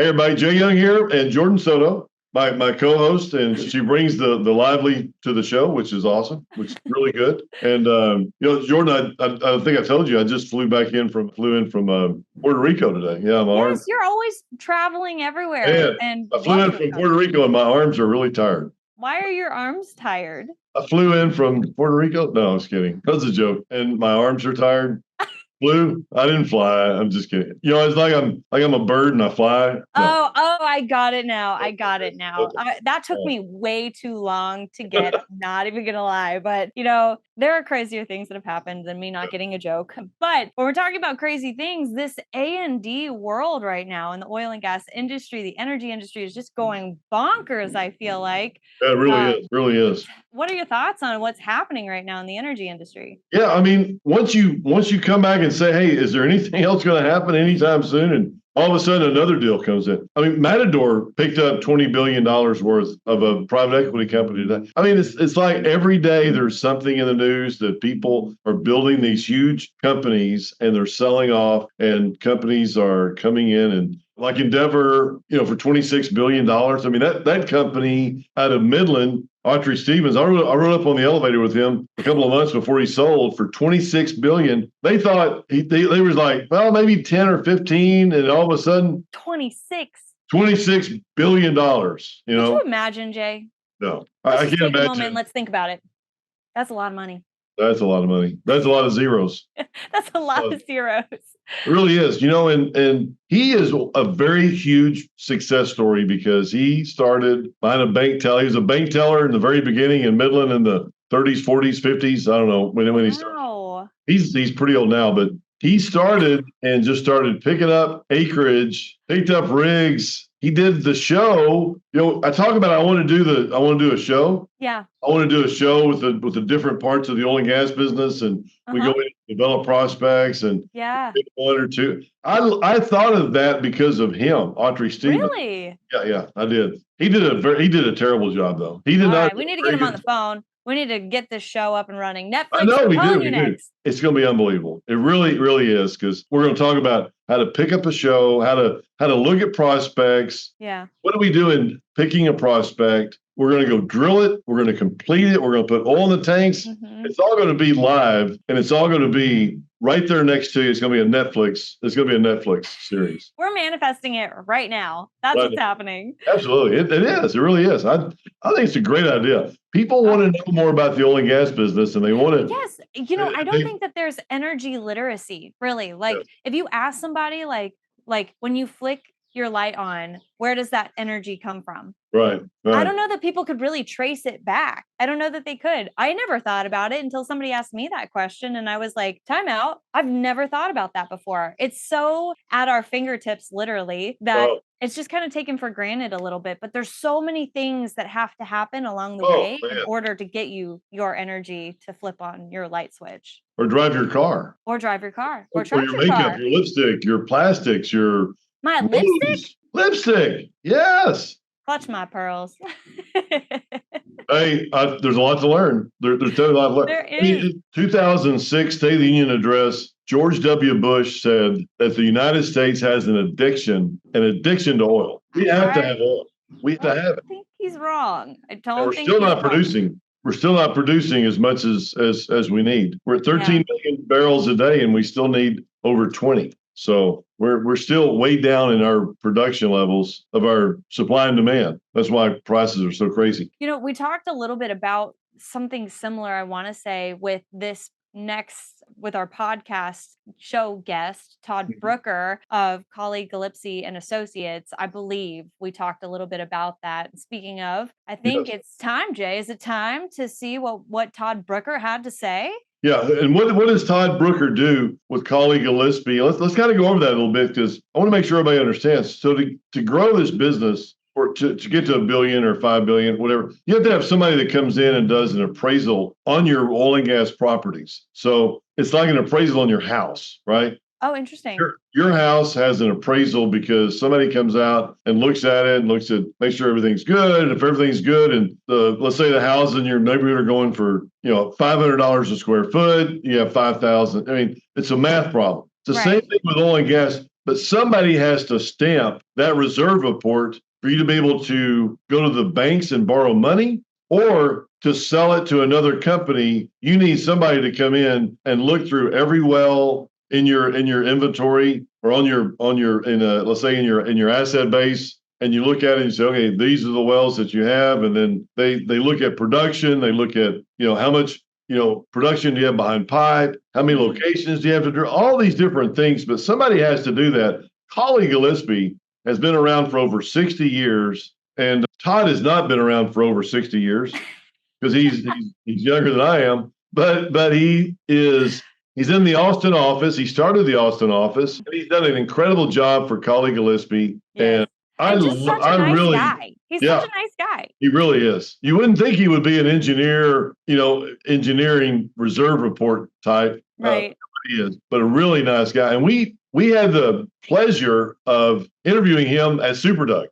Hey everybody, Jay Young here and Jordan Soto, my co-host, and she brings the lively to the show, which is awesome, which is really good. And Jordan, I think I told you I just flew in from Puerto Rico today. Yeah, my arm. Yes, you're always traveling everywhere Man, and I flew love in to from come. Puerto Rico and my arms are really tired. Why are your arms tired? I flew in from Puerto Rico. No, I was kidding. That's a joke. And my arms are tired. Flew. I didn't fly. I'm just kidding. It's like I'm a bird and I fly. No. Oh, I got it now. I got it now. Okay. That took me way too long to get. I'm not even gonna lie, but there are crazier things that have happened than me not getting a joke. But when we're talking about crazy things, this A&D world right now in the oil and gas industry, the energy industry is just going bonkers, I feel like. Yeah, it really is. Really is. What are your thoughts on what's happening right now in the energy industry? Yeah, I mean, once you come back and say, "Hey, is there anything else going to happen anytime soon?" and all of a sudden another deal comes in. I mean, Matador picked up $20 billion worth of a private equity company today. I mean, it's like every day there's something in the news that people are building these huge companies and they're selling off, and companies are coming in and like Endeavor, for $26 billion. I mean, that company out of Midland, Autry Stevens, I rode up on the elevator with him a couple of months before he sold for $26 billion. They thought they was like, well, maybe 10 or 15, and all of a sudden 26. $26 billion. Could you imagine, Jay? No, Let's I just can't take a moment. imagine. Let's think about it. That's a lot of money. That's a lot of money. That's a lot of zeros. That's a lot of zeros. It really is, and he is a very huge success story because he started behind a bank teller. He was a bank teller in the very beginning in Midland in the 30s, 40s, 50s. I don't know when he started. Wow. He's pretty old now, but he started and just started picking up acreage, picked up rigs. He did the show. I talk about I want to do a show. Yeah. I want to do a show with the different parts of the oil and gas business, and we go in and develop prospects and pick one or two. I thought of that because of him, Autry Stevens. Really? Yeah, I did. He did a terrible job though. He did All not. right, we need to get him on the phone. We need to get this show up and running. Netflix, I know we do. you next. It's going to be unbelievable. It really, really is, because we're going to talk about how to pick up a show, how to look at prospects. Yeah. What do we do in picking a prospect? We're going to go drill it. We're going to complete it. We're going to put oil in the tanks. Mm-hmm. It's all going to be live, and it's all going to be right there next to you. It's going to be a Netflix. It's going to be a Netflix series. We're manifesting it right now. That's what's happening. Absolutely. It is. It really is. I think it's a great idea. People want to know more about the oil and gas business, and they want to. Yes. I don't think that there's energy literacy, really. Like, if you ask somebody, like when you flick your light on, where does that energy come from? Right. I don't know that people could really trace it back. I don't know that they could. I never thought about it until somebody asked me that question. And I was like, time out. I've never thought about that before. It's so at our fingertips, literally, that it's just kind of taken for granted a little bit. But there's so many things that have to happen along the way in order to get you your energy to flip on your light switch. Or drive your car. Or drive your car. Or your makeup, car. your lipstick, your plastics, your... My lipstick? Lipstick, yes. Clutch my pearls. Hey, there's a lot to learn. There's totally a lot to learn. There is. 2006 State of the Union address, George W. Bush said that the United States has an addiction to oil. We have to have oil. We have to have it. I think he's wrong. We're still not producing. We're still not producing as much as we need. We're at 13 million barrels a day, and we still need over 20. So we're still way down in our production levels of our supply and demand. That's why prices are so crazy. We talked a little bit about something similar, I want to say, with our podcast show guest, Todd Brooker of Cawley Gillespie and Associates. I believe we talked a little bit about that. Speaking of, I think it's time, Jay. Is it time to see what Todd Brooker had to say? Yeah, and what does Todd Brooker do with Cawley Gillespie? Let's kind of go over that a little bit, because I want to make sure everybody understands. So to grow this business, or to get to $1 billion or $5 billion, whatever, you have to have somebody that comes in and does an appraisal on your oil and gas properties. So it's like an appraisal on your house, right? Oh, interesting. Your house has an appraisal because somebody comes out and looks at it and make sure everything's good. And if everything's good, and let's say the houses in your neighborhood are going for $500 a square foot, you have 5,000. I mean, it's a math problem. It's the same thing with oil and gas. but somebody has to stamp that reserve report for you to be able to go to the banks and borrow money or to sell it to another company. You need somebody to come in and look through every well in your inventory or let's say in your asset base, and you look at it and say, okay, these are the wells that you have, and then they look at production, they look at how much production do you have behind pipe, how many locations do you have to drill, all these different things, but somebody has to do that. Cawley Gillespie has been around for over 60 years, and Todd has not been around for over 60 years because he's younger than I am, but he's in the Austin office. He started the Austin office, and he's done an incredible job for Cawley Gillespie. Yes. And He's such a nice guy. He's such a nice guy. He really is. You wouldn't think he would be an engineer, engineering reserve report type. Right. He is, but a really nice guy. And we had the pleasure of interviewing him at Super Doug.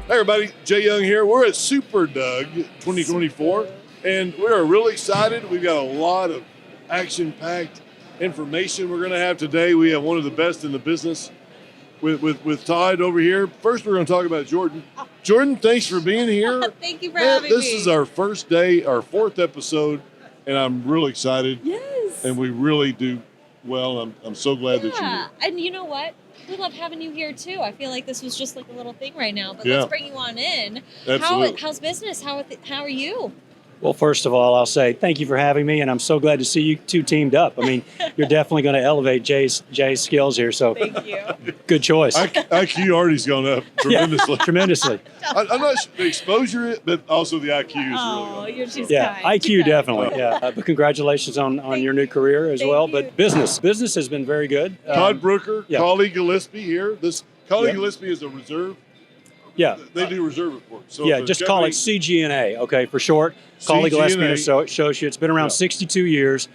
Hey everybody, Jay Young here. We're at Super Doug 2024, and we are really excited. We've got a lot of action-packed information we're going to have today. We have one of the best in the business with Todd over here. First, we're going to talk about Jordan. Jordan, thanks for being here. Thank you for having me. This is our first day, our 4th episode, and I'm really excited. Yes. And we really do well. I'm so glad that you're here. And you know what? We love having you here too. I feel like this was just like a little thing right now, but Yeah. let's bring you on in. Absolutely. How's business? How are you? Well, first of all, I'll say thank you for having me, and I'm so glad to see you two teamed up. I mean, you're definitely going to elevate Jay's skills here, so Thank you. good choice. IQ already's gone up tremendously. Tremendously. I'm not sure the exposure, but also the IQ is really Oh, good. you're just Yeah, kind. IQ definitely. Yeah, but congratulations on your new career as Thank well. you. But business has been very good. Todd Brooker, yeah. Cawley Gillespie here. Cawley Yeah. Gillespie is a reserve. Yeah, They do reserve reports. So yeah. if a Just call it company- CG&A, okay, for short. Cawley Gillespie and CG&A. Associates. It's been around Yeah. 62 years.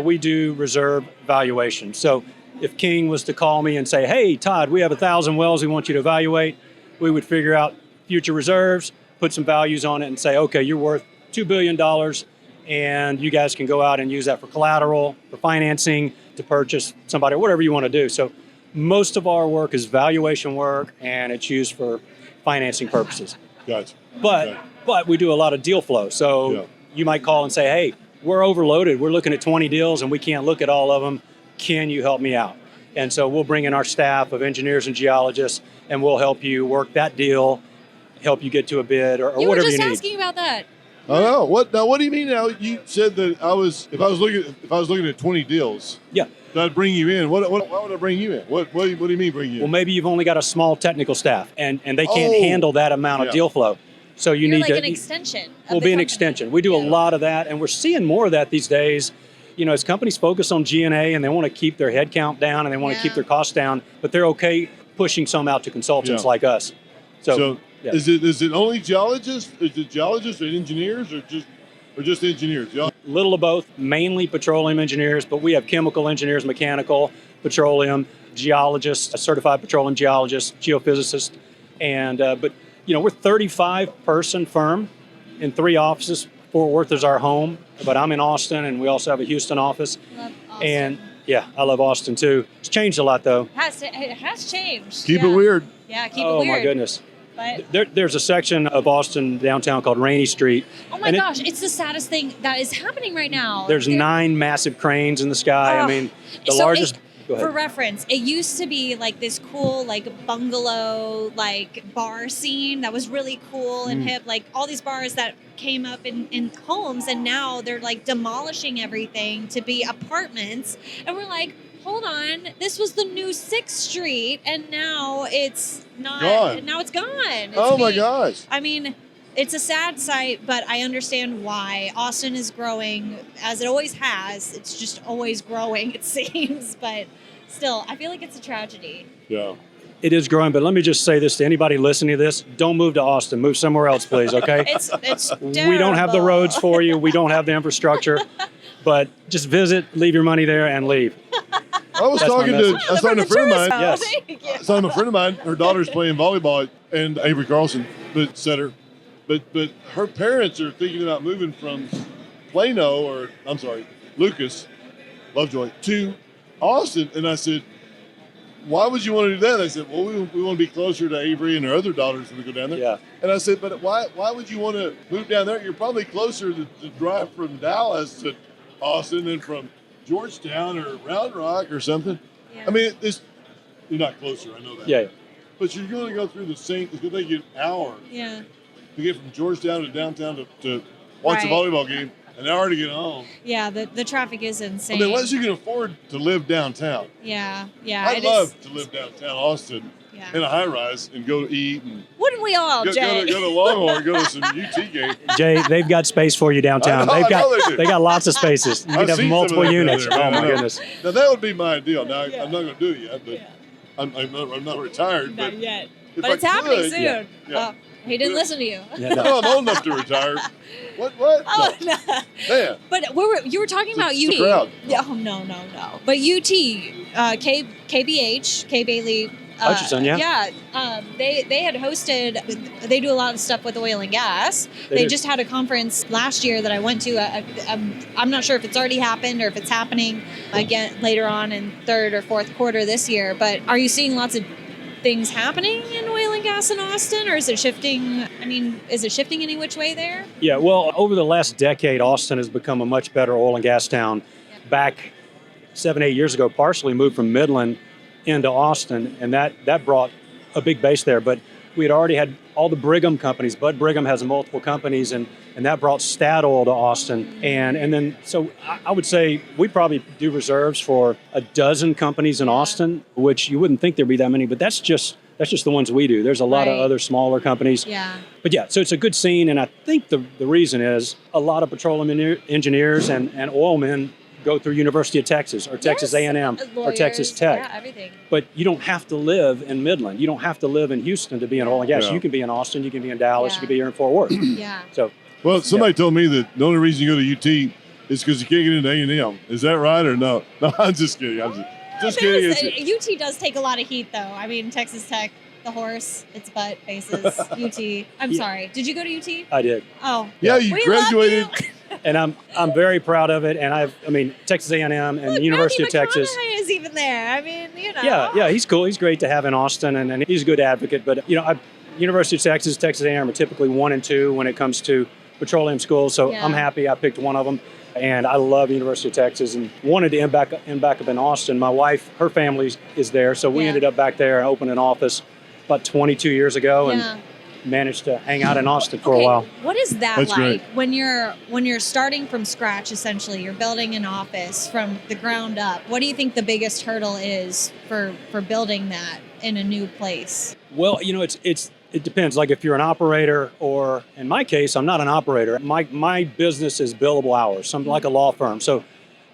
We do reserve valuation. So if King was to call me and say, hey, Todd, we have 1,000 wells we want you to evaluate, we would figure out future reserves, put some values on it and say, okay, you're worth $2 billion and you guys can go out and use that for collateral, for financing, to purchase somebody, whatever you want to do. So most of our work is valuation work and it's used for financing purposes. Gotcha. But we do a lot of deal flow. So Yeah. you might call and say, hey, we're overloaded. We're looking at 20 deals and we can't look at all of them. Can you help me out? And so we'll bring in our staff of engineers and geologists and we'll help you work that deal, help you get to a bid or You were whatever just you need. asking about that. I know. What do you mean now? You said that if I was looking at 20 deals, Yeah. I'd bring you in. Why would I bring you in? What do you mean bring you Well, in? maybe you've only got a small technical staff and they can't Oh. handle that amount Yeah. of deal flow. So you You're need like to an extension. of We'll the be an company. extension. We do a Yeah. lot of that, and we're seeing more of that these days. As companies focus on G&A and they want to keep their head count down and they want to keep Yeah. their costs down, but they're okay pushing some out to consultants Yeah. like us. So yeah. Is it only geologists? Is it geologists and engineers or just engineers? little of both, mainly petroleum engineers, but we have chemical engineers, mechanical, petroleum, geologists, a certified petroleum geologist, geophysicist, and but we're 35-person firm in 3 offices. Fort Worth is our home, but I'm in Austin, and we also have a Houston office. Love Austin. And yeah, I love Austin too. It's changed a lot though. It has changed. Keep Yeah. it weird. Yeah, keep it Oh weird. my goodness. But There's a section of Austin downtown called Rainy Street. oh my and gosh, it's the saddest thing that is happening right now. There's There- 9 massive cranes in the sky. I Oh. mean, the So largest. Go For ahead. reference, it used to be like this cool like bungalow like bar scene that was really cool and hip, like all these bars that came up in homes, and now they're like demolishing everything to be apartments, and we're like, hold on, this was the new 6th Street and now it's not Gone. and now it's gone. It's Oh my being- gosh. I mean, it's a sad sight, but I understand why. Austin is growing as it always has. It's just always growing, it seems. But still, I feel like it's a tragedy. Yeah. It is growing, but let me just say this to anybody listening to this: don't move to Austin. Move somewhere else, please. Okay. It's We don't have the terrible. roads for you. We don't have the infrastructure, but just visit, leave your money there, and leave. I was That's my talking message. to a friend of mine. Yes. Thank you. So I'm a friend of mine. Her daughter's playing volleyball and Avery Carlson, but setter. But her parents are thinking about moving from Lucas, Lovejoy, to Austin. And I said, why would you want to do that? I said, well, we want to be closer to Avery and her other daughters when we go down there. Yeah. And I said, but why would you want to move down there? You're probably closer to drive from Dallas to Austin than from Georgetown or Round Rock or something. Yeah. I mean, you're not closer, I know that. Yeah. But you're going to go through it's going to take you an hour Yeah. to get from Georgetown to downtown to watch Right. a volleyball game, an hour to get home. Yeah, the traffic is I insane. mean, unless you can afford to live downtown. Yeah. I'd love to live downtown Austin in a high rise and go to eat and Wouldn't we all, Jay? go to Longhorn, go to some UT game. Jay, they've got space for you downtown. I know they do. They got lots of spaces. You I've can have seen multiple some of that units. down there, Oh man. my I know. goodness. Now that would be my ideal. Now I'm not going to do it yet, but I'm not retired. Not But yet. if But I it's happening could- soon. Yeah. He didn't listen to you. Yeah, no. No, I'm old enough to retire. What? Oh, no. Man. But you were talking about It's UT. the crowd. Yeah, oh, no. But UT, KBH, K. Bailey. Hutchinson, yeah. Yeah. They had hosted, they do a lot of stuff with oil and gas. They do. just had a conference last year that I went to. I'm not sure if it's already happened or if it's happening again later on in third or fourth quarter this year. But are you seeing lots of things happening in oil and gas in Austin, or is it shifting? I mean, is it shifting any which way there? Yeah, well, over the last decade, Austin has become a much better oil and gas town. Back 7-8 years ago, partially moved from Midland into Austin, and that brought a big base there. But we had already had all the Brigham companies. Bud Brigham has multiple companies, and that brought Statoil to Austin. And then, so I would say we probably do reserves for a dozen companies in Austin, which you wouldn't think there'd be that many, but that's just the ones we do. There's a lot of Right. other smaller companies. Yeah. But yeah, so it's a good scene, and I think the reason is a lot of petroleum engineers and oilmen go through University of Texas or Texas Yes. A&M or Lawyers, Texas Tech. Yeah, everything. But you don't have to live in Midland. You don't have to live in Houston to be in oil and gas. Yeah. You can be in Austin. You can be in Dallas. Yeah. You can be here in Fort Worth. Yeah. So Well, somebody told me that the only reason you go to UT is because you can't get into A&M. Is that right or no? No, I'm just kidding. I'm just kidding. UT does take a lot of heat, though. I mean, Texas Tech, the horse, its butt faces UT. I'm sorry. Did you go to UT? I did, Oh. Yeah, you We graduated. love you. and I'm very proud of it. And I mean, Texas A&M and Look, the University of Matthew Texas. McConaughey is even there. I mean, you know. Yeah, he's cool. He's great to have in Austin, and he's a good advocate. But University of Texas, Texas A&M are typically 1 and 2 when it comes to petroleum schools. So Yeah. I'm happy I picked one of them, and I love University of Texas and wanted to end back up in Austin. My wife, her family is there, so we Yeah. ended up back there and opened an office about 22 years ago, Yeah. and managed to hang out in Austin for Okay, a while. what is that That's like great. when you're starting from scratch? Essentially, you're building an office from the ground up. What do you think the biggest hurdle is for building that in a new place? Well, it depends. Like if you're an operator, or in my case, I'm not an operator. My business is billable hours, something like a law firm. So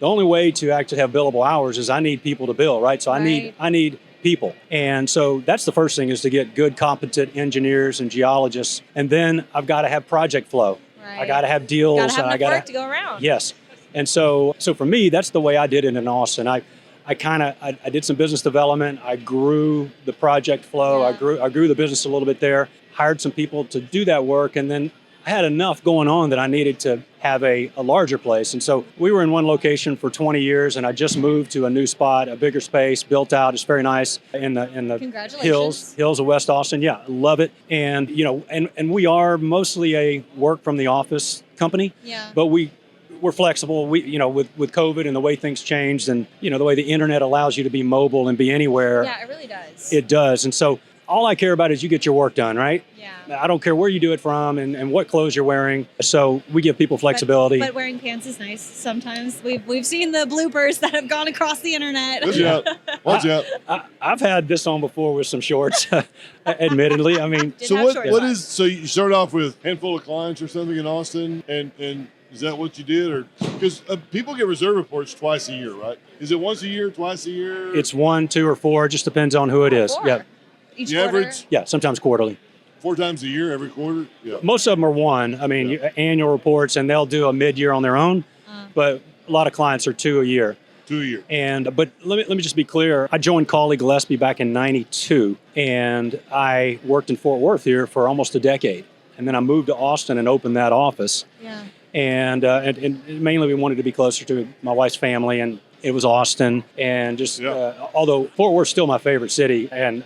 the only way to actually have billable hours is I need people to bill, right? So Right. I need people. And so that's the first thing, is to get good, competent engineers and geologists. And then I've got to have project flow. Right. I got to have deals. Gotta have I enough work to go around. Yes. And so for me, that's the way I did it in Austin. I did some business development. I grew the project flow. Yeah. I grew the business a little bit there, hired some people to do that work. And then I had enough going on that I needed to have a larger place. And so we were in one location for 20 years, and I just moved to a new spot, a bigger space, built out. It's very nice in the Congratulations. hills of West Austin. Yeah, love it. And and we are mostly a work from the office company, Yeah. but we're flexible. We with COVID and the way things changed, and the way the internet allows you to be mobile and be anywhere. Yeah, it really does. It does. And so all I care about is you get your work done, right? Yeah. I don't care where you do it from and what clothes you're wearing. So we give people flexibility. But wearing pants is nice sometimes. We've seen the bloopers that have gone across the internet. Watch out. I've had this on before with some shorts, admittedly. I mean, Did So have shorts what on. is, so you started off with a handful of clients or something in Austin, and is that what you did? Or because people get reserve reports twice a year, right? Is it once a year, twice a year? it's 1, 2, or 4. It just depends on who it is. Four. Yeah. Each The quarter? average? Yeah, sometimes quarterly. 4 times a year, every quarter? Yeah. Most of them are 1. I mean, annual reports, and they'll do a mid-year on their own, but a lot of clients are 2 a year. 2 a year. But let me just be clear. I joined Cawley Gillespie back in '92, and I worked in Fort Worth here for almost a decade. And then I moved to Austin and opened that office. Yeah. And mainly we wanted to be closer to my wife's family, and it was Austin. And just although Fort Worth's still my favorite city, and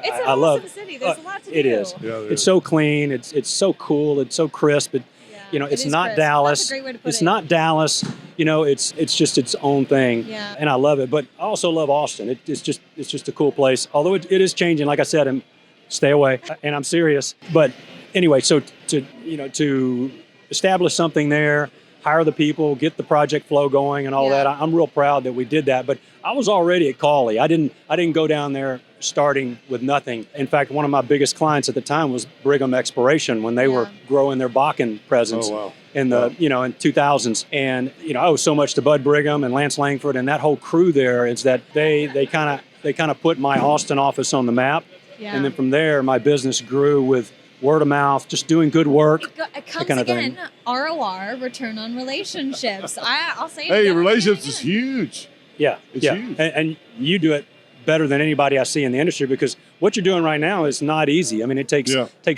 It's an I love awesome city. There's a lot to do. it is. Yeah, It's so clean. It's so cool. It's so crisp. It's is not crisp. Dallas. That's a great way to put it's it. not Dallas. It's just its own thing. Yeah. And I love it. But I also love Austin. It's just a cool place. Although it is changing. Like I said, and stay away. And I'm serious. But anyway, so to establish something there, hire the people, get the project flow going, and all that. I'm real proud that we did that. But I was already at Cawley. I didn't go down there starting with nothing. In fact, one of my biggest clients at the time was Brigham Exploration when they were growing their Bakken presence in the in 2000s. And I owe so much to Bud Brigham and Lance Langford and that whole crew there. Is that they kind of put my Austin office on the map. Yeah. And then from there, my business grew with word of mouth, just doing good work. It comes again, ROR, return on relationships. I'll say it. Hey, again. relationships is huge. Yeah, it's huge. And you do it better than anybody I see in the industry, because what you're doing right now is not easy. I mean, it takes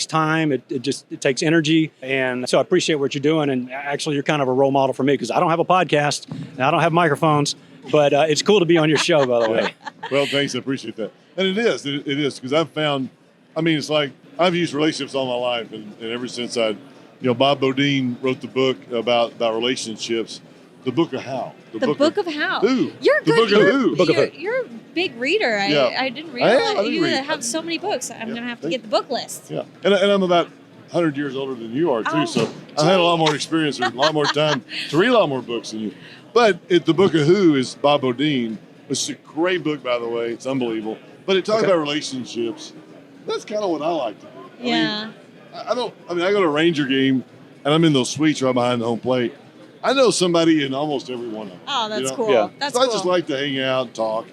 time. It takes energy. And so I appreciate what you're doing. And actually, you're kind of a role model for me, because I don't have a podcast and I don't have microphones, but it's cool to be on your show, by the way. Well, thanks. I appreciate that. And it is because I've found, it's like I've used relationships all my life. And ever since Bob Bodine wrote the book about relationships, the book of how. The book of how. Who? You're the good. Book of who. You're a big reader. I didn't realize you have so many books. I'm going to have to get the book list. Yeah. And I'm about 100 years older than you are, too. So I've had a lot more experience and a lot more time to read a lot more books than you. But the book of who is Bob Bodine, which is a great book, by the way. It's unbelievable. But it talks about relationships. That's kind of what I like to do. Yeah. I go to a Ranger game, and I'm in those suites right behind the home plate. I know somebody in almost every one of them. Oh, that's cool. Yeah. That's so cool. I just like to hang out and talk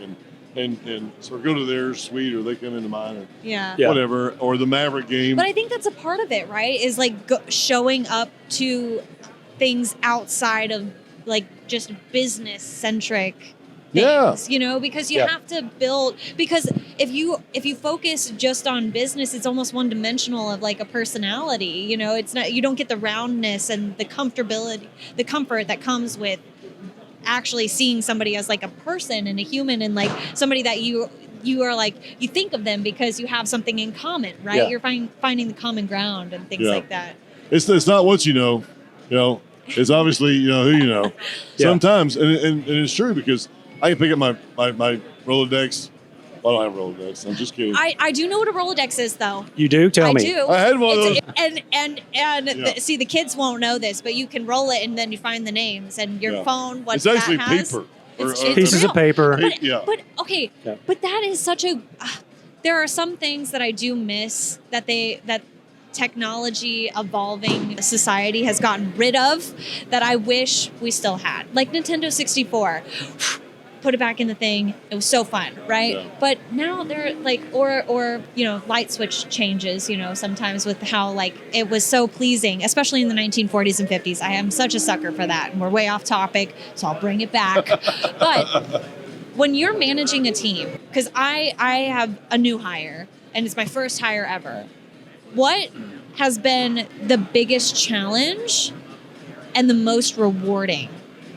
and sort of go to their suite, or they come into mine, or whatever, or the Maverick game. But I think that's a part of it, right? Is like showing up to things outside of like just business centric things, because you have to build, because if you focus just on business, it's almost one dimensional of like a personality, it's not, you don't get the roundness and the comfortability, the comfort that comes with actually seeing somebody as like a person and a human, and like somebody that you are like, you think of them because you have something in common, right? You're finding the common ground and things like that. It's not what you know, it's obviously, who you know. Sometimes, and it's true, because I can pick up my Rolodex. Well, I don't have Rolodex. I'm just kidding. I do know what a Rolodex is, though. You do? Tell me. I do. I had one of those. And see, the kids won't know this, but you can roll it and then you find the names and your phone. What it's actually that has, paper. It's pieces real. of paper. But okay. Yeah. But that is such a. There are some things that I do miss that technology evolving society has gotten rid of that I wish we still had, like Nintendo 64. Put it back in the thing. It was so fun, right? Yeah. But now they're like, or light switch changes, sometimes with how like it was so pleasing, especially in the 1940s and 50s. I am such a sucker for that, and we're way off topic, so I'll bring it back. But when you're managing a team, because I have a new hire and it's my first hire ever, what has been the biggest challenge and the most rewarding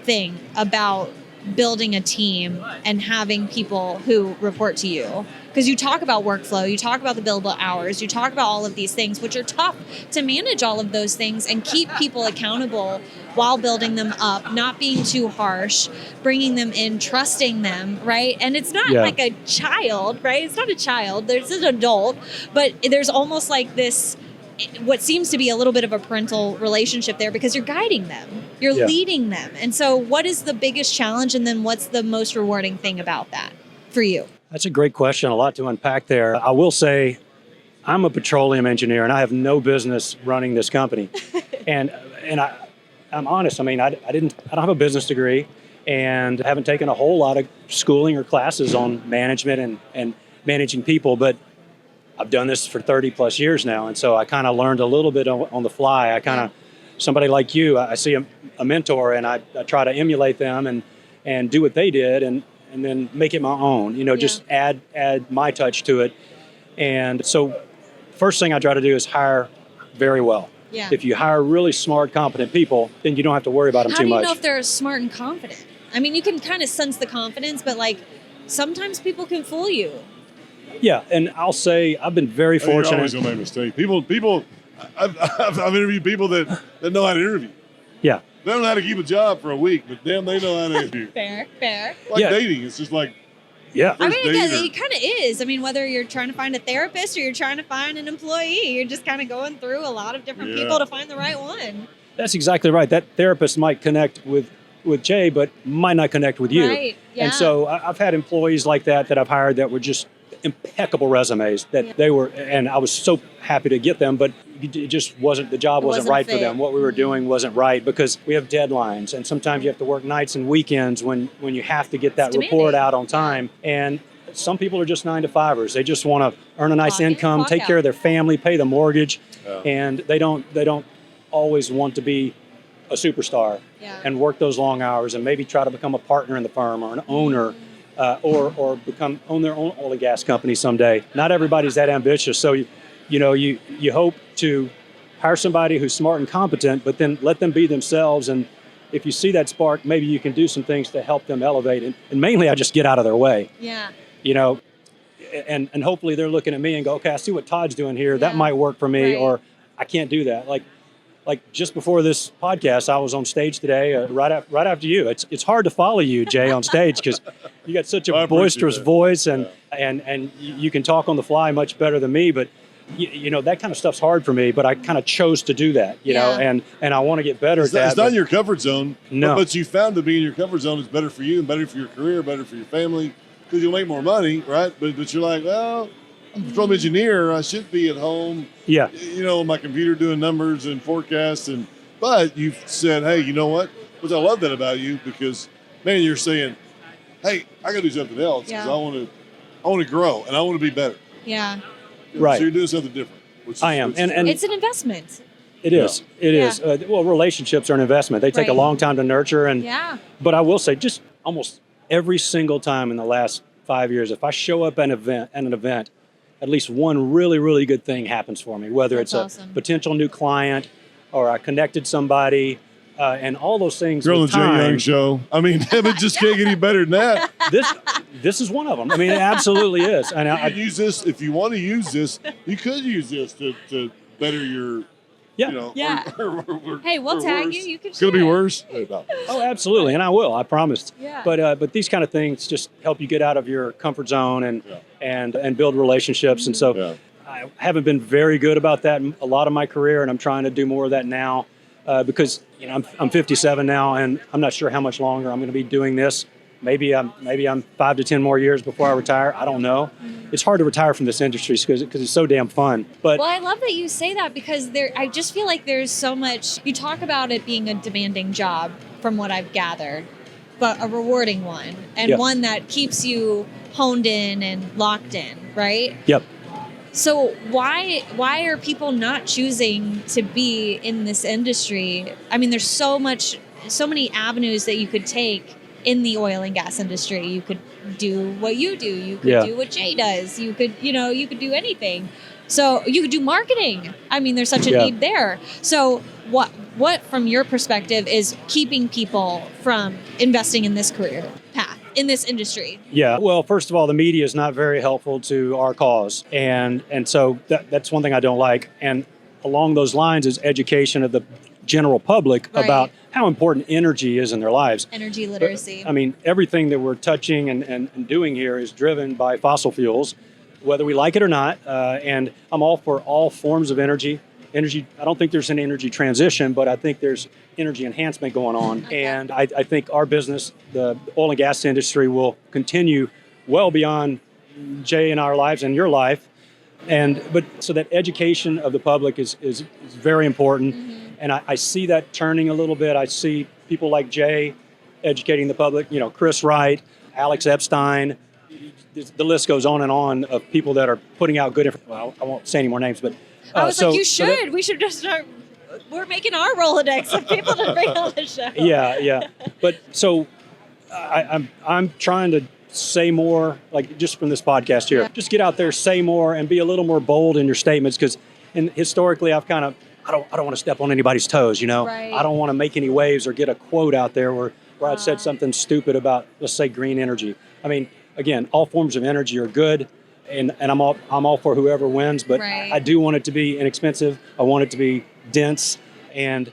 thing about building a team and having people who report to you? Because you talk about workflow, you talk about the billable hours, you talk about all of these things, which are tough to manage all of those things and keep people accountable while building them up, not being too harsh, bringing them in, trusting them, right? And it's not like a child, right? It's not a child, there's an adult, but there's almost like this, what seems to be a little bit of a parental relationship there, because you're guiding them, you're leading them. And so what is the biggest challenge, and then what's the most rewarding thing about that for you? That's a great question. A lot to unpack there. I will say I'm a petroleum engineer, and I have no business running this company. and I'm honest. I mean, I don't have a business degree, and haven't taken a whole lot of schooling or classes on management and managing people, but I've done this for 30 plus years now. And so I kind of learned a little bit on the fly. Somebody like you, I see a mentor, and I try to emulate them. And and do what they did and then make it my own, just add my touch to it. And so first thing I try to do is hire very well. Yeah. If you hire really smart, competent people, then you don't have to worry about them too much. How do you know if they're smart and confident? I mean, you can kind of sense the confidence, but like sometimes people can fool you. Yeah, and I'll say I've been very You're fortunate. always gonna make mistakes. People. I've interviewed people that know how to interview. Yeah. They don't know how to keep a job for a week, but damn, they know how to interview. Fair. Like Yeah. dating, it's just like Yeah. I mean, date it kind of is. I mean, whether you're trying to find a therapist or you're trying to find an employee, you're just kind of going through a lot of different people to find the right one. That's exactly right. That therapist might connect with Jay, but might not connect with you. Right. Yeah. And so I've had employees like that I've hired that were just impeccable resumes that they were, and I was so happy to get them, but it just wasn't, the job wasn't right for fit. them. What we were doing wasn't right because we have deadlines, and sometimes you have to work nights and weekends when you have to get that It's report demanding. out on time. And some people are just 9-to-5ers. They just want to earn a nice Clock in, income, clock take care out. of their family, pay the mortgage, Yeah. and they don't always want to be a superstar and work those long hours and maybe try to become a partner in the firm or an owner or own their own oil and gas company someday. Not everybody's that ambitious. So you hope to hire somebody who's smart and competent, but then let them be themselves. And if you see that spark, maybe you can do some things to help them elevate. And mainly I just get out of their way. Yeah. And hopefully they're looking at me and go, okay, I see what Todd's doing here. That Yeah. might work for me, Right. or I can't do that. Like just before this podcast, I was on stage today, right after you. It's hard to follow you, Jay, on stage because you got such I a appreciate boisterous that. voice, and you can talk on the fly much better than me. But that kind of stuff's hard for me. But I kind of chose to do that, and I want to get better it's at that. not in your comfort zone. No. But you found to be in your comfort zone is better for you and better for your career, better for your family, because you'll make more money, right? But you're like, well, I'm a petroleum engineer. I should be at home, Yeah. on my computer doing numbers and forecasts. But you've said, hey, you know what? Which I love that about you because, man, you're saying, hey, I got to do something else because Yeah. I want to grow and I want to be better. Yeah. Right. So you're doing something different. I am. And It's an investment. it is. It is. Well, relationships are an investment. They take a Right. long time to nurture. Yeah. But I will say, just almost every single time in the last 5 years, if I show up at an event, at least one really, really good thing happens for me, whether That's it's awesome. a potential new client or I connected somebody, and all those things. You're on the with Jay Young time, show. I mean, it just can't get any better than that. this is one of them. I mean, it absolutely is. And You could use this if you want to use this. You could use this to better your. Yeah. Yeah. Hey, we'll or tag worse. you. You can It's gonna be share. worse. No. Oh, absolutely, and I will. I promised. Yeah. But these kind of things just help you get out of your comfort zone and build relationships. And so Yeah. I haven't been very good about that a lot of my career, and I'm trying to do more of that now because I'm 57 now, and I'm not sure how much longer I'm going to be doing this. Maybe I'm 5 to 10 more years before I retire. I don't know. It's hard to retire from this industry because it's so damn fun. But Well, I love that you say that because I just feel like there's so much. You talk about it being a demanding job, from what I've gathered, but a rewarding one, and Yeah. one that keeps you honed in and locked in, right? Yep. So why are people not choosing to be in this industry? I mean, there's so many avenues that you could take in the oil and gas industry. You could do what you do. You could do what Jay does. You could do anything. So you could do marketing. I mean, there's such a need there. So what from your perspective is keeping people from investing in this career path, in this industry? Yeah. Well, first of all, the media is not very helpful to our cause. And so that's one thing I don't like. And along those lines is education of the general public Right. about how important energy is in their lives. Energy literacy. I mean, everything that we're touching and doing here is driven by fossil fuels, whether we like it or not. And I'm all for all forms of energy. I don't think there's an energy transition, but I think there's energy enhancement going on. Okay. And I think our business, the oil and gas industry, will continue well beyond Jay and our lives and your life. But so that education of the public is very important. Mm-hmm. And I see that turning a little bit. I see people like Jay educating the public, Chris Wright, Alex Epstein. The list goes on and on of people that are putting out good information. Well, I won't say any more names, but I was like, you so should. We should just start. We're making our Rolodex of people to bring on the show. yeah. But so I'm trying to say more, like just from this podcast here. Just get out there, say more, and be a little more bold in your statements. Because, historically, I don't want to step on anybody's toes. Right. I don't want to make any waves or get a quote out there where I'd said something stupid about, let's say, green energy. I mean, again, all forms of energy are good, and I'm all for whoever wins. But Right. I do want it to be inexpensive. I want it to be dense, and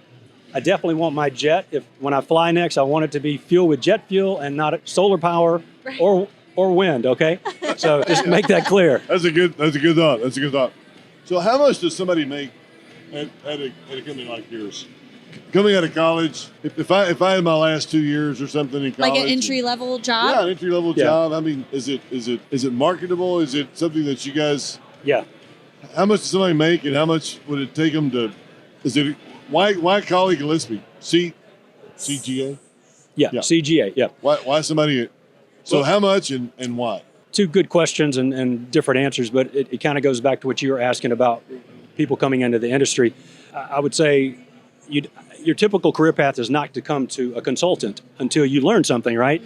I definitely want my jet. When I fly next, I want it to be fueled with jet fuel and not solar power or wind. Okay, so just make that clear. That's a good thought. So how much does somebody make at a company like yours? Coming out of college, if I had my last 2 years or something in college, Like an entry level job? Yeah, an entry level job. I mean, is it marketable? Is it something that you guys? Yeah. How much does somebody make, and how much would it take them to? Is it why Cawley Gillespie? CGA? Yeah. CGA. Yeah. Why somebody? So how much and why? Two good questions and different answers, but it kind of goes back to what you were asking about people coming into the industry. I would say your typical career path is not to come to a consultant until you learn something, right?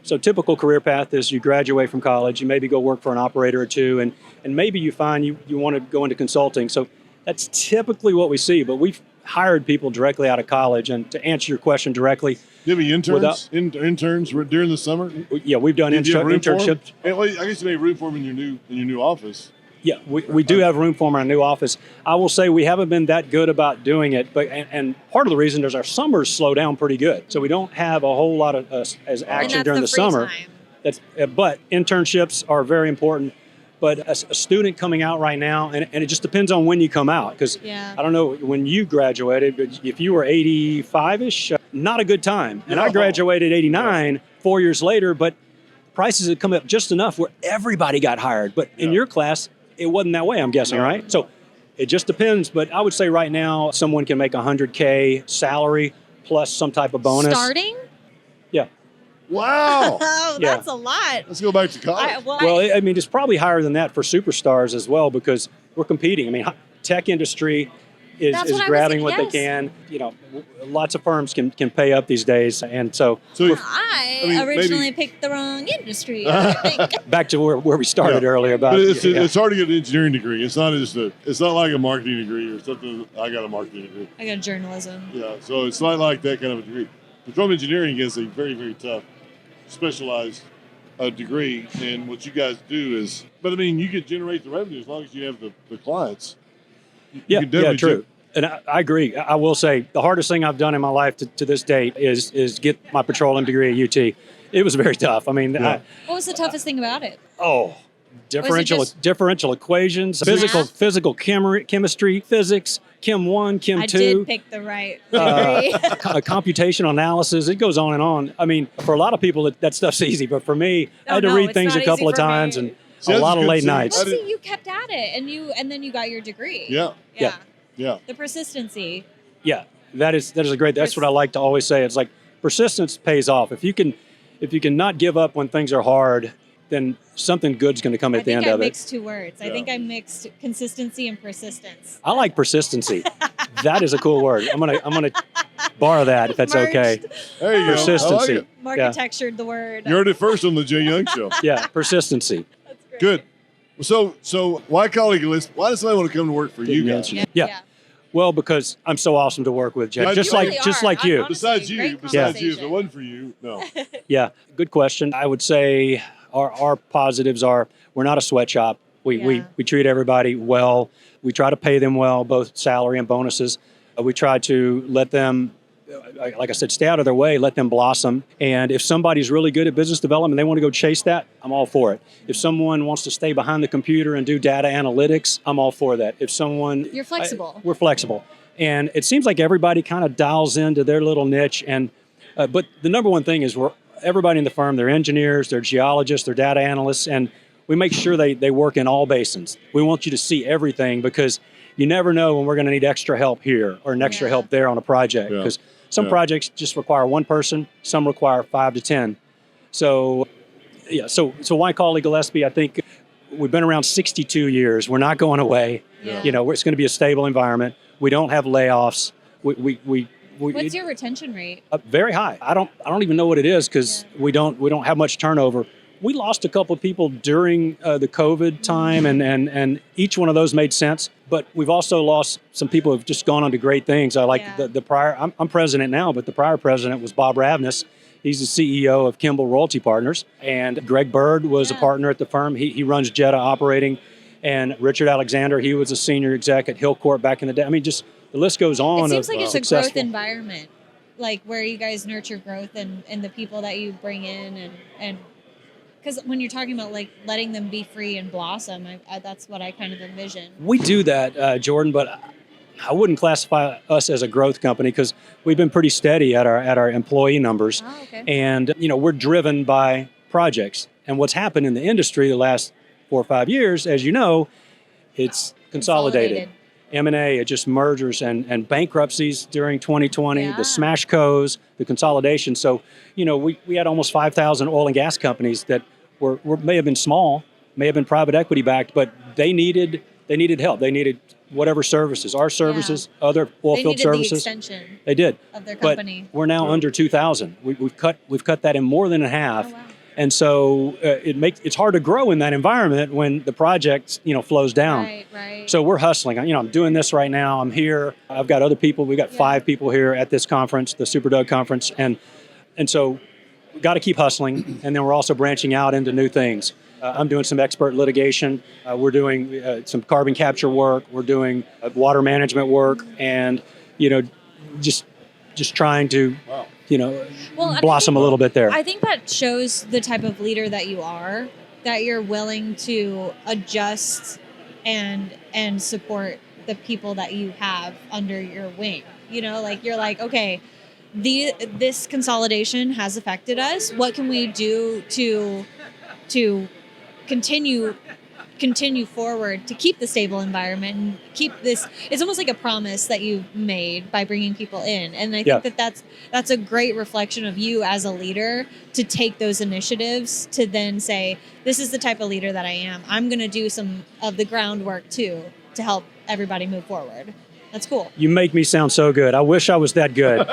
So typical career path is you graduate from college, you maybe go work for an operator or two, and maybe you find you want to go into consulting. So that's typically what we see, but we've hired people directly out of college. And to answer your question directly, Do you have any interns? Interns during the summer? Yeah, we've done Do you have room for 'em? internships. Well, I guess you made room for them in your new office. Yeah, we do have room for them in our new office. I will say we haven't been that good about doing it, but and part of the reason is our summers slow down pretty good, so we don't have a whole lot of as action during the free summer. time. But internships are very important. But a student coming out right now, and it just depends on when you come out, because Yeah. I don't know when you graduated, but if you were 85-ish, not a good time. And I graduated 89, 4 years later, but prices had come up just enough where everybody got hired. But in your class, it wasn't that way, I'm guessing, right? So it just depends. But I would say right now, someone can make $100K salary plus some type of bonus. Starting? Yeah. Wow. Oh, Yeah. that's a lot. Let's go back to college. Well, I mean, it's probably higher than that for superstars as well, because we're competing. I mean, tech industry is That's what I was grabbing thinking, what they can. Lots of firms can pay up these days. And so I mean, originally maybe- picked the wrong industry. I think. back to where we started earlier about But it's hard to get an engineering degree. It's not like a marketing degree or something. I got a marketing degree. I got journalism. Yeah, so it's not like that kind of a degree. Petroleum engineering is a very, very tough, specialized degree, and what you guys do is, but I mean, you could generate the revenue as long as you have the clients. You can definitely true. And I agree. I will say the hardest thing I've done in my life to this date is get my petroleum degree at UT. It was very tough. I mean, What was the toughest thing about it? differential equations, physical chemistry, physics, Chem 1, Chem 2. I did pick the right degree. Computational analysis, it goes on and on. I mean, for a lot of people, that stuff's easy, but for me, I had to read it's things a not couple easy of for times me. and See, a that's lot of good late to see. nights. Well, see, you kept at it, and then you got your degree. Yeah. The persistency. Yeah, that's what I like to always say. It's like persistence pays off. If you can not give up when things are hard, then something good's going to come at the end I of it. mixed two words. I think I mixed consistency and persistence. I like persistency. That is a cool word. I'm gonna borrow that if that's okay. There you go. Persistency. I like it. Marketectured the word. You heard it first on the Jay Young Show. Yeah, persistency. That's great. Good. So why Cawley Gillespie? Why does somebody want to come to work for you guys? Yeah. Well, because I'm so awesome to work with, Jay. Yeah, Just you like really just are. like you. Honestly, great Besides you, if it conversation. wasn't for you, no. Yeah, good question. I would say our positives are we're not a sweatshop. We treat everybody well. We try to pay them well, both salary and bonuses. We try to let them, like I said, stay out of their way, let them blossom. And if somebody's really good at business development and they want to go chase that, I'm all for it. If someone wants to stay behind the computer and do data analytics, I'm all for that. If someone... You're flexible. We're flexible. And it seems like everybody kind of dials into their little niche. And but the number one thing is everybody in the firm, they're engineers, they're geologists, they're data analysts, and we make sure they work in all basins. We want you to see everything because you never know when we're going to need extra help here or an extra help there on a project. Because some projects just require one person, some require 5 to 10. So, so why Cawley Gillespie? I think we've been around 62 years. We're not going away. Yeah. It's going to be a stable environment. We don't have layoffs. We What's your retention rate? Very high. I don't even know what it is because we don't have much turnover. We lost a couple of people during the COVID time, and each one of those made sense. But we've also lost some people who've just gone on to great things. I like the prior. I'm president now, but the prior president was Bob Ravnus. He's the CEO of Kimball Royalty Partners, and Greg Bird was a partner at the firm. He runs Jetta Operating, and Richard Alexander. He was a senior exec at Hillcourt back in the day. I mean, just the list goes on. It seems like it's a growth environment, like where you guys nurture growth and the people that you bring in and. Because when you're talking about like letting them be free and blossom, that's what I kind of envision. We do that, Jordan, but I wouldn't classify us as a growth company because we've been pretty steady at our employee numbers. Oh, okay. And we're driven by projects. And what's happened in the industry the last 4 or 5 years, as you know, it's consolidated. M&A, just mergers and bankruptcies during 2020, the smash cos, the consolidation. So, we had almost 5,000 oil and gas companies that were may have been small, may have been private equity backed, but they needed help. They needed whatever services, our services, other oil field services. The extension they did of their company. But we're now under 2,000. We've cut that in more than half. Oh, wow. And so it's hard to grow in that environment when the project flows down. Right. So we're hustling. I'm doing this right now. I'm here. I've got other people. We've got 5 people here at this conference, the Super Doug conference, and so we've got to keep hustling. And then we're also branching out into new things. I'm doing some expert litigation. We're doing some carbon capture work. We're doing water management work, and just trying to. Wow. Blossom a little bit there. I think that shows the type of leader that you are, that you're willing to adjust and support the people that you have under your wing. You're like, okay, this consolidation has affected us. What can we do to continue forward to keep the stable environment and keep this? It's almost like a promise that you've made by bringing people in, and I think that's a great reflection of you as a leader, to take those initiatives to then say, this is the type of leader that I am. I'm going to do some of the groundwork too to help everybody move forward. That's cool. You make me sound so good. I wish I was that good,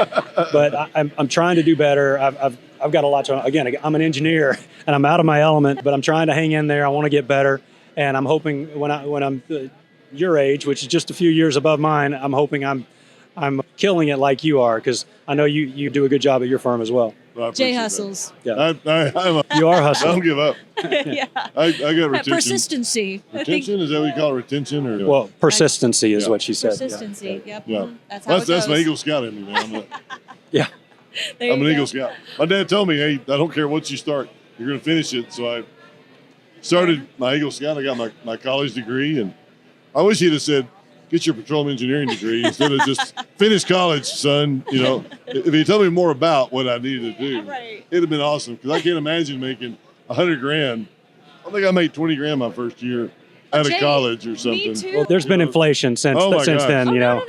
but I'm trying to do better. I've got a lot to. Again, I'm an engineer and I'm out of my element, but I'm trying to hang in there. I want to get better. And I'm hoping when I'm your age, which is just a few years above mine, I'm hoping I'm killing it like you are, because I know you do a good job at your firm as well. Well, Jay hustles. Yeah. You are hustling. I don't give up. Yeah. I got retention. Persistency. Retention, is that what you call it? Retention? Or Well, persistency is what she said. Persistency. Yep. Yeah. That's how it That's goes. my Eagle Scout in me, man. Yeah. I'm an Eagle Scout. My dad told me, hey, I don't care what you start, you're going to finish it. So I started my Eagle Scout. I got my college degree, and I wish he'd have said, get your petroleum engineering degree instead of just finish college, son. If he told me more about what I needed to do, it'd have been awesome, because I can't imagine making $100,000. I think I made $20,000 my first year out of college or something. Me too. Well, there's been inflation since then. No.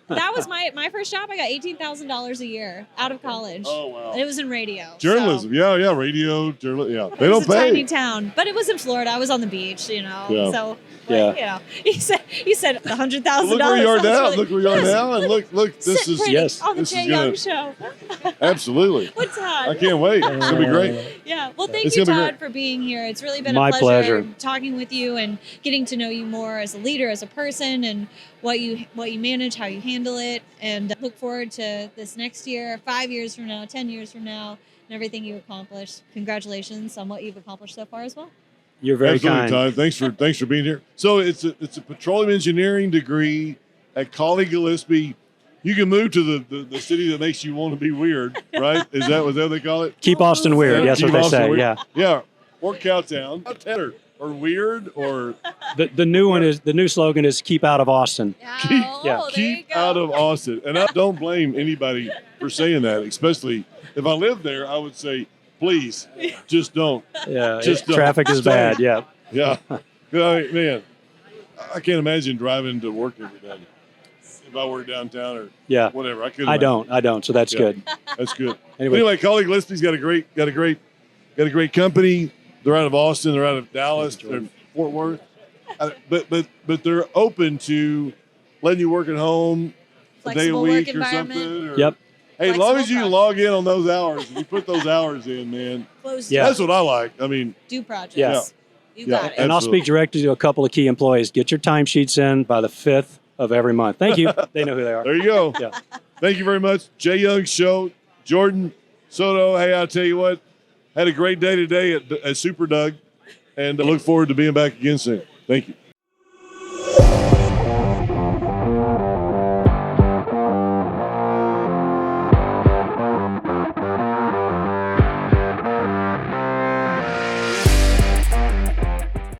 That was my first job. I got $18,000 a year out of college. Oh, wow. And it was in radio. Journalism. So. Yeah, radio, journalism. Yeah. They It don't was a pay. tiny town, but it was in Florida. I was on the beach, Yeah. So, he said $100,000. Look where you are now. Really, Look where you are now. And look, this is on the this Jay is Young gonna- Show. Absolutely. What's Todd? I can't wait. It's going to be great. Yeah. Well, thank It's you, gonna be Todd, great. for being here. It's really been My a pleasure pleasure. talking with you and getting to know you more as a leader, as a person, and what you manage, how you handle it, and look forward to this next year, 5 years from now, 10 years from now, and everything you accomplished. Congratulations on what you've accomplished so far as well. You're very Absolutely, kind. Todd. Thanks for being here. So it's a petroleum engineering degree at Cawley Gillespie. You can move to the city that makes you want to be weird, right? Is that what they call it? Keep Austin weird. That's Keep what they Austin say. weird. Yeah. Yeah. Or Cowtown. Or weird, or The new slogan is "Keep out of Austin." keep out of Austin. And I don't blame anybody for saying that, especially if I lived there. I would say, please, just don't. Yeah. Just don't. Traffic is bad. Yeah. Yeah. Man, I can't imagine driving to work every day if I were downtown or whatever. I couldn't. I don't. So that's good. That's good. Anyway, Cawley Gillespie's got a great company. They're out of Austin. They're out of Dallas. They're in Fort Worth. But they're open to letting you work at home, a day a Flexible week work or environment. something. Or, Yep. Hey, as long as you Flexible log in on those hours, if you put those hours in, man, Close Yeah. that's what I like. I mean, do projects. Yeah. You Yeah. got it. And I'll speak directly to a couple of key employees. Get your timesheets in by the 5th of every month. Thank you. They know who they are. there you go. Yeah. Thank you very much. Jay Young Show, Jordan Soto. Hey, I'll tell you what, had a great day today at Super Doug, and I look forward to being back again soon. Thank you.